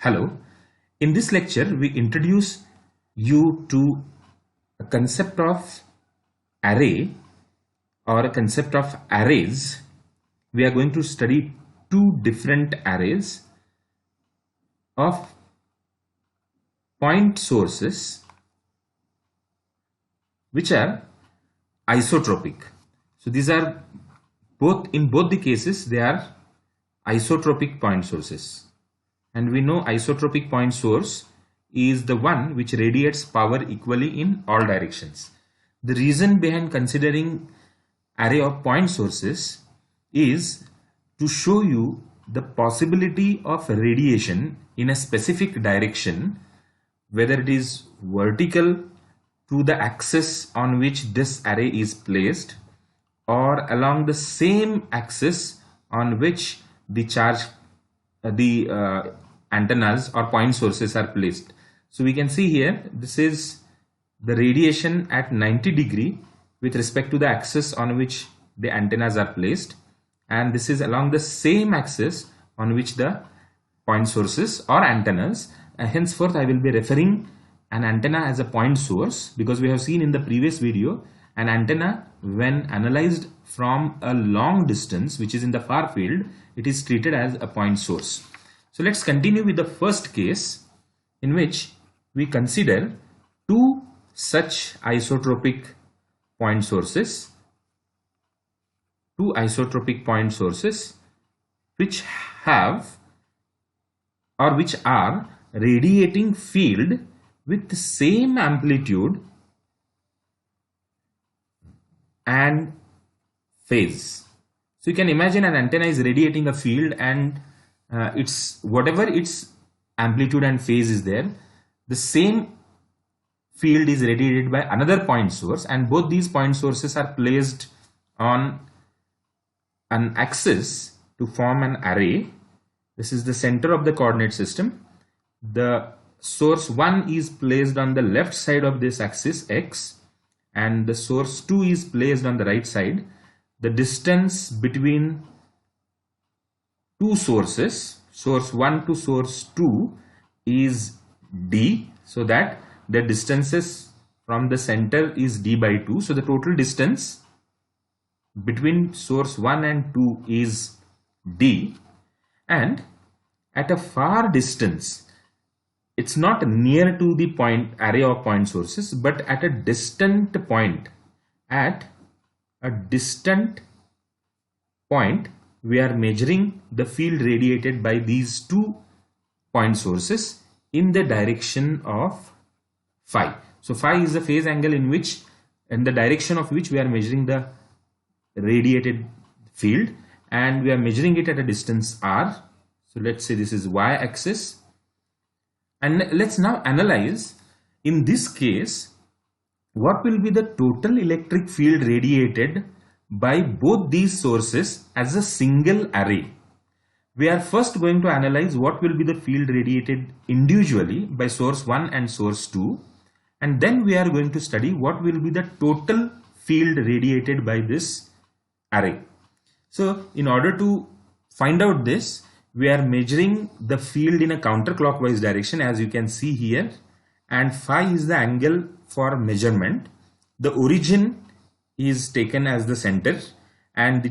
Hello, in this lecture we introduce you to a concept of array or a concept of arrays. We are going to study two different arrays of point sources which are isotropic. So these are in both the cases they are isotropic point sources. And we know isotropic point source is the one which radiates power equally in all directions. The reason behind considering array of point sources is to show you the possibility of radiation in a specific direction, whether it is vertical to the axis on which this array is placed or along the same axis on which the antennas or point sources are placed. So we can see here this is the radiation at 90 degree with respect to the axis on which the antennas are placed, and this is along the same axis on which the point sources or antennas. Henceforth I will be referring an antenna as a point source because we have seen in the previous video an antenna, when analyzed from a long distance which is in the far field, it is treated as a point source. So let's continue with the first case in which we consider two such isotropic point sources, which have or which are radiating field with the same amplitude and phase. So you can imagine an antenna is radiating a field and whatever its amplitude and phase is there, the same field is radiated by another point source, and both these point sources are placed on an axis to form an array. This is the center of the coordinate system. The source 1 is placed on the left side of this axis x, and the source 2 is placed on the right side. The distance between two sources, source 1 to source 2, is d, so that the distances from the center is d by 2. So the total distance between source 1 and 2 is d, and at a far distance, it's not near to the array of point sources, but at a distant point, we are measuring the field radiated by these two point sources in the direction of phi. So phi is the phase angle in the direction of which we are measuring the radiated field, and we are measuring it at a distance r. So let's say this is y-axis, and let's now analyze in this case what will be the total electric field radiated by both these sources as a single array. We are first going to analyze what will be the field radiated individually by source 1 and source 2, and then we are going to study what will be the total field radiated by this array. So in order to find out this, we are measuring the field in a counterclockwise direction, as you can see here, and phi is the angle for measurement. The origin is taken as the center, and the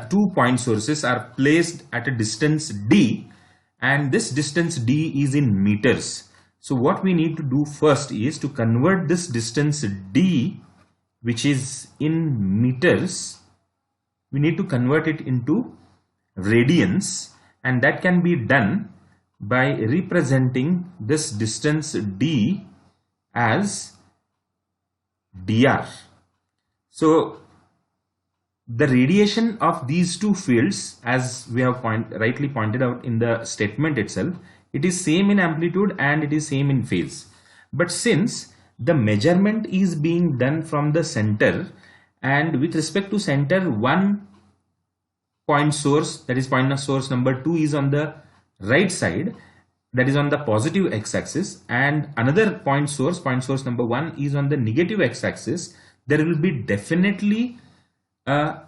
two point sources are placed at a distance d, and this distance d is in meters. So what we need to do first is to convert this distance d, which is in meters, we need to convert it into radians, and that can be done by representing this distance d as dr. So the radiation of these two fields, as we have rightly pointed out in the statement itself, it is same in amplitude and it is same in phase. But since the measurement is being done from the center, and with respect to center, one point source, that is point source number 2, is on the right side, that is on the positive x-axis, and another point source number 1, is on the negative x-axis, there will be definitely a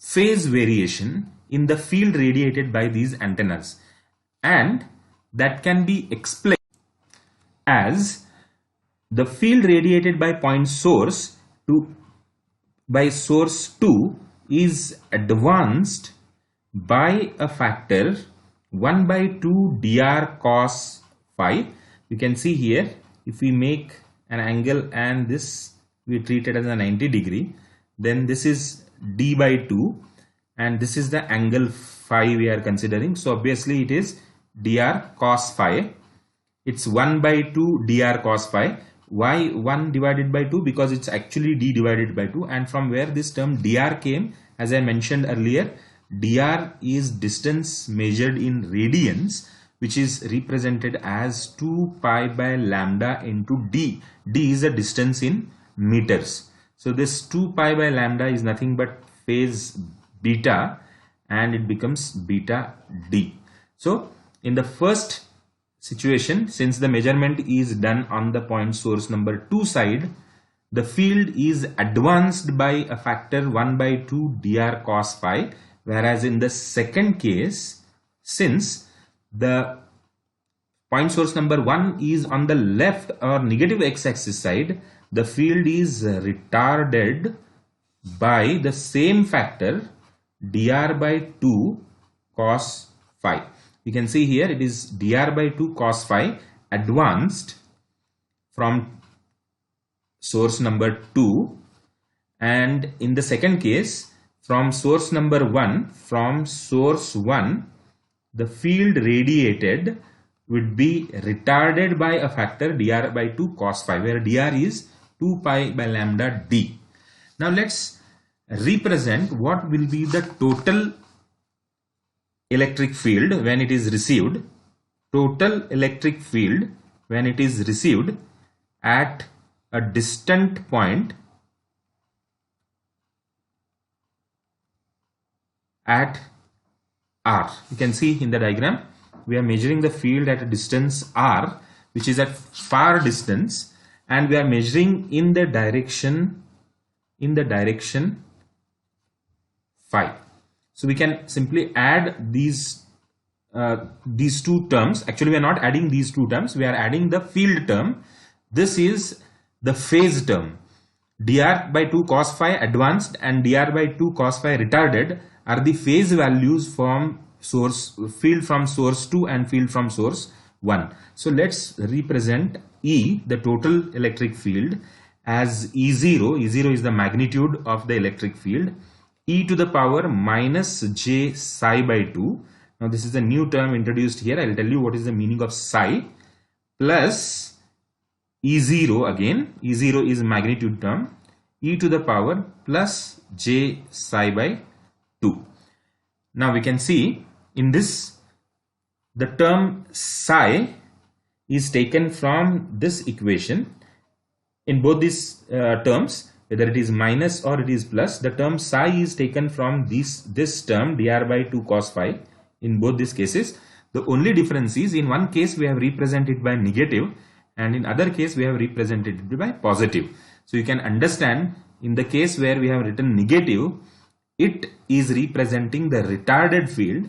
phase variation in the field radiated by these antennas. And that can be explained as the field radiated by point source by source 2 is advanced by a factor 1 by 2 dr cos phi. You can see here, if we make an angle and this we treat it as a 90 degree, then this is d by 2 and this is the angle phi we are considering. So obviously it is dr cos phi. It's 1 by 2 dr cos phi. Why 1 divided by 2? Because it's actually d divided by 2, and from where this term dr came, as I mentioned earlier, dr is distance measured in radians, which is represented as 2 pi by lambda into d. D is a distance in meters. So this 2 pi by lambda is nothing but phase beta, and it becomes beta d. So in the first situation, since the measurement is done on the point source number 2 side, the field is advanced by a factor 1 by 2 dr cos phi, whereas in the second case, since the point source number 1 is on the left or negative x-axis side, the field is retarded by the same factor dr by 2 cos phi. You can see here it is dr by 2 cos phi advanced from source number 2, and in the second case from source number 1, from source 1 the field radiated would be retarded by a factor dr by 2 cos phi, where dr is 2 pi by lambda d. Now let's represent what will be the total electric field when it is received. Total electric field when it is received at a distant point at r. You can see in the diagram we are measuring the field at a distance r, which is at far distance, and we are measuring in the direction phi. So we can simply add these two terms. Actually we are not adding these two terms, we are adding the field term. This is the phase term. dr by 2 cos phi advanced and dr by 2 cos phi retarded are the phase values from field from source 2 and field from source 1. So let's represent E, the total electric field, as E0. E0 is the magnitude of the electric field. E to the power minus j psi by 2. Now this is a new term introduced here. I will tell you what is the meaning of psi, plus E0 again. E0 is magnitude term. E to the power plus j psi by 2. Now we can see in this the term psi is taken from this equation. In both these terms, whether it is minus or it is plus, the term psi is taken from this term dr by 2 cos phi. In both these cases, the only difference is in one case we have represented by negative, and in other case we have represented it by positive. So you can understand, in the case where we have written negative, it is representing the retarded field,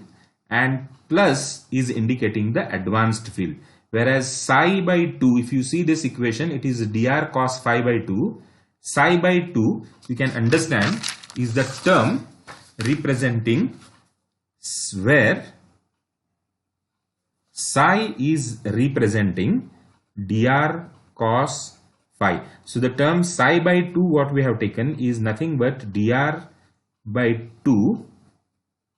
and plus is indicating the advanced field. Whereas psi by 2, if you see this equation, it is dr cos phi by 2. Psi by 2, you can understand, is the term representing where psi is representing dr cos phi. So the term psi by 2, what we have taken is nothing but dr by 2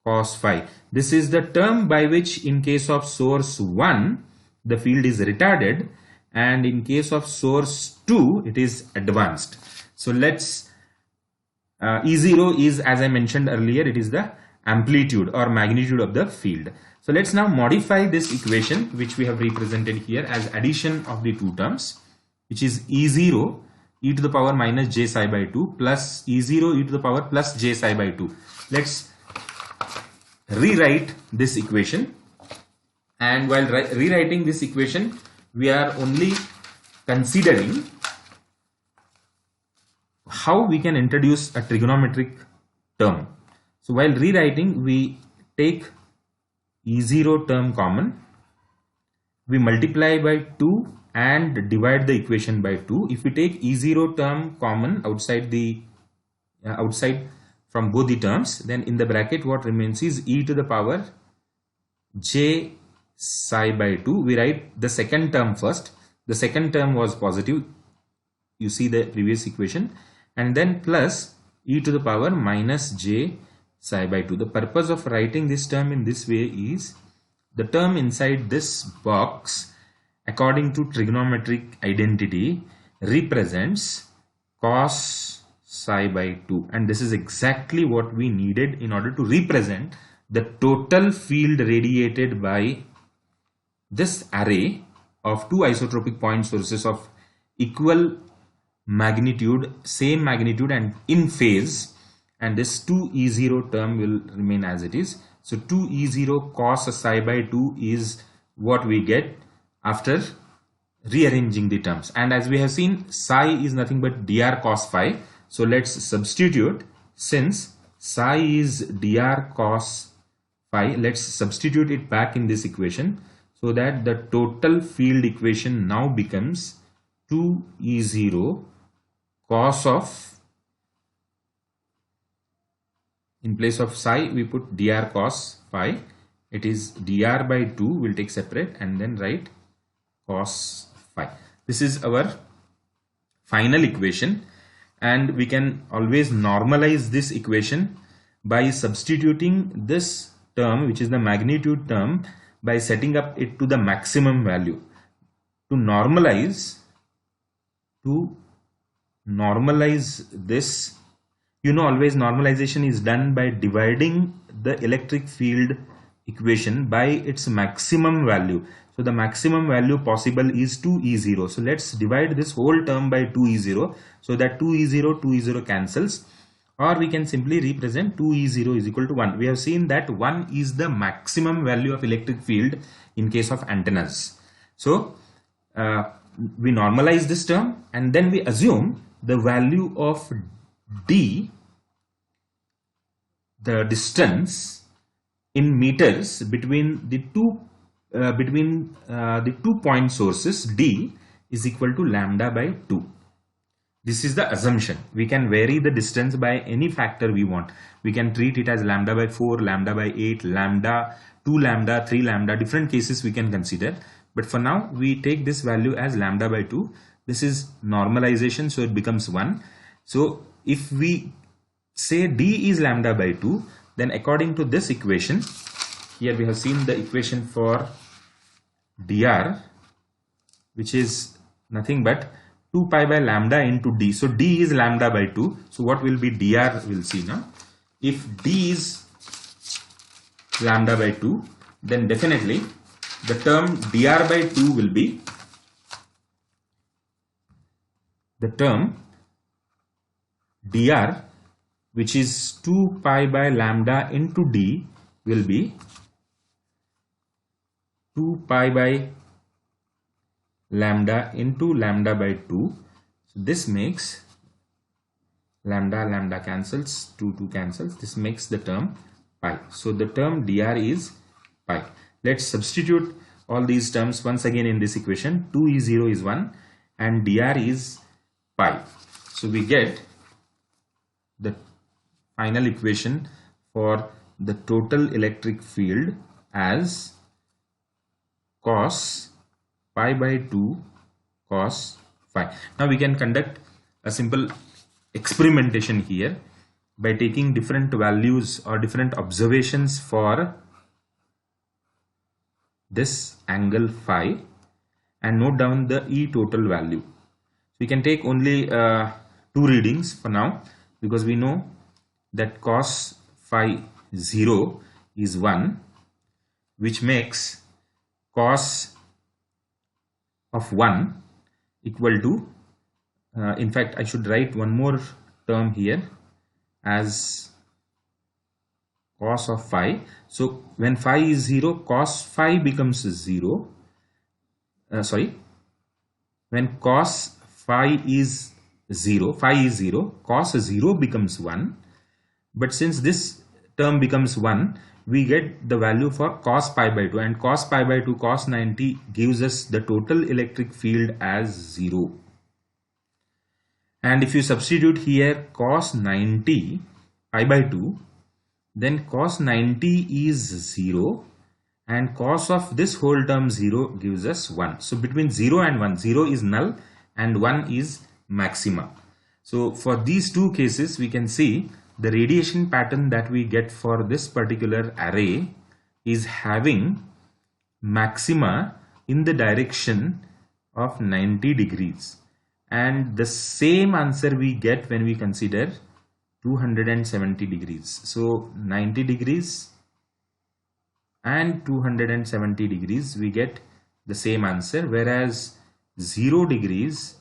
cos phi. This is the term by which in case of source 1 the field is retarded, and in case of source 2 it is advanced. So let's E0 is, as I mentioned earlier, it is the amplitude or magnitude of the field. So let's now modify this equation which we have represented here as addition of the two terms, which is E0 e to the power minus j psi by 2 plus E0 e to the power plus j psi by 2. Let's rewrite this equation, and while rewriting this equation we are only considering how we can introduce a trigonometric term. So while rewriting, we take E0 term common, we multiply by 2 and divide the equation by 2. If we take E0 term common outside the outside from both the terms, then in the bracket what remains is e to the power j psi by 2. We write the second term first. The second term was positive, you see the previous equation, and then plus e to the power minus j psi by 2. The purpose of writing this term in this way is the term inside this box, according to trigonometric identity, represents cos psi by 2, and this is exactly what we needed in order to represent the total field radiated by this array of two isotropic point sources of equal magnitude, same magnitude and in phase, and this 2E0 term will remain as it is. So 2E0 cos psi by 2 is what we get after rearranging the terms, and as we have seen, psi is nothing but dr cos phi. So let's substitute, since psi is dr cos phi, let's substitute it back in this equation, so that the total field equation now becomes 2E0 cos of, in place of psi we put dr cos phi, it is dr by 2, we'll take separate and then write cos phi. This is our final equation, and we can always normalize this equation by substituting this term, which is the magnitude term, by setting up it to the maximum value. To normalize this, you know, always normalization is done by dividing the electric field equation by its maximum value. So the maximum value possible is 2E0. So let's divide this whole term by 2E0, so that 2E0 cancels, or we can simply represent 2E0 is equal to 1. We have seen that 1 is the maximum value of electric field in case of antennas. So we normalize this term, and then we assume the value of d, the distance in meters between the two point sources, d is equal to lambda by 2. This is the assumption. We can vary the distance by any factor we want. We can treat it as lambda by 4, lambda by 8, lambda, 2 lambda, 3 lambda, different cases we can consider. But for now, we take this value as lambda by 2. This is normalization, so it becomes 1. So if we say d is lambda by 2, then according to this equation, here we have seen the equation for dr, which is nothing but 2 pi by lambda into d. So d is lambda by 2. So what will be dr? We'll see now. If d is lambda by 2, then definitely the term dr by 2 will be the term dr, which is 2 pi by lambda into d, will be 2 pi by lambda into lambda by 2. So this makes lambda cancels, 2 cancels, this makes the term pi. So the term dr is pi. Let's substitute all these terms once again in this equation. 2E0 is 1 and dr is pi. So we get the final equation for the total electric field as cos pi by 2 cos phi. Now we can conduct a simple experimentation here by taking different values or different observations for this angle phi and note down the E total value. So we can take only 2 readings for now, because we know that cos phi 0 is 1, which makes cos of 1 equal to, in fact I should write one more term here as cos of phi. So when phi is 0, cos phi becomes 0. When cos phi is 0, cos 0 becomes 1. But since this term becomes 1, we get the value for cos pi by 2, and cos pi by 2 cos 90 gives us the total electric field as 0. And if you substitute here cos 90 pi by 2, then cos 90 is 0 and cos of this whole term 0 gives us 1. So between 0 and 1, 0 is null and 1 is maxima. So for these two cases, we can see the radiation pattern that we get for this particular array is having maxima in the direction of 90 degrees. And the same answer we get when we consider 270 degrees. So 90 degrees and 270 degrees we get the same answer, whereas 0 degrees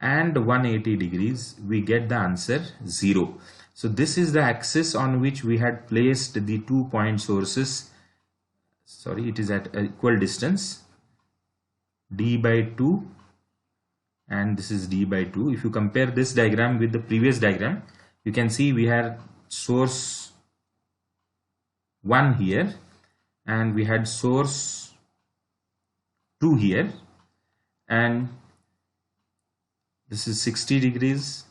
and 180 degrees we get the answer 0. So this is the axis on which we had placed the 2 point sources. Sorry, it is at equal distance, d by 2 and this is d by 2. If you compare this diagram with the previous diagram, you can see we had source 1 here and we had source 2 here, and this is 60 degrees.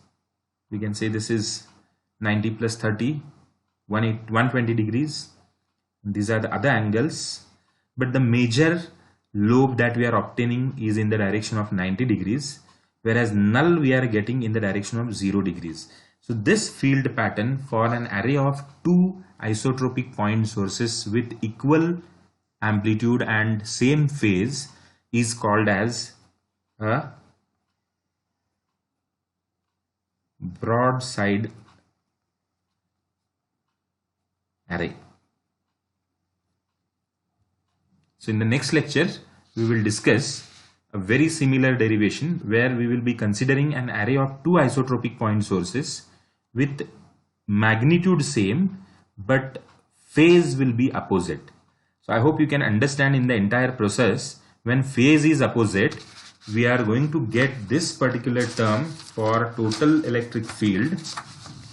We can say this is 90 plus 30, 120 degrees. These are the other angles, but the major lobe that we are obtaining is in the direction of 90 degrees, whereas null we are getting in the direction of 0 degrees. So this field pattern for an array of 2 isotropic point sources with equal amplitude and same phase is called as a broadside array. So in the next lecture, we will discuss a very similar derivation where we will be considering an array of 2 isotropic point sources with magnitude same but phase will be opposite. So I hope you can understand in the entire process, when phase is opposite, we are going to get this particular term for total electric field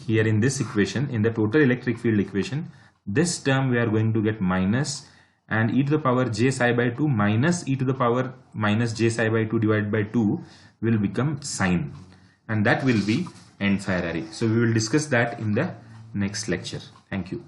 here in this equation. In the total electric field equation, this term we are going to get minus, and e to the power j psi by 2 minus e to the power minus j psi by 2 divided by 2 will become sine, and that will be end fire array. So we will discuss that in the next lecture. Thank you.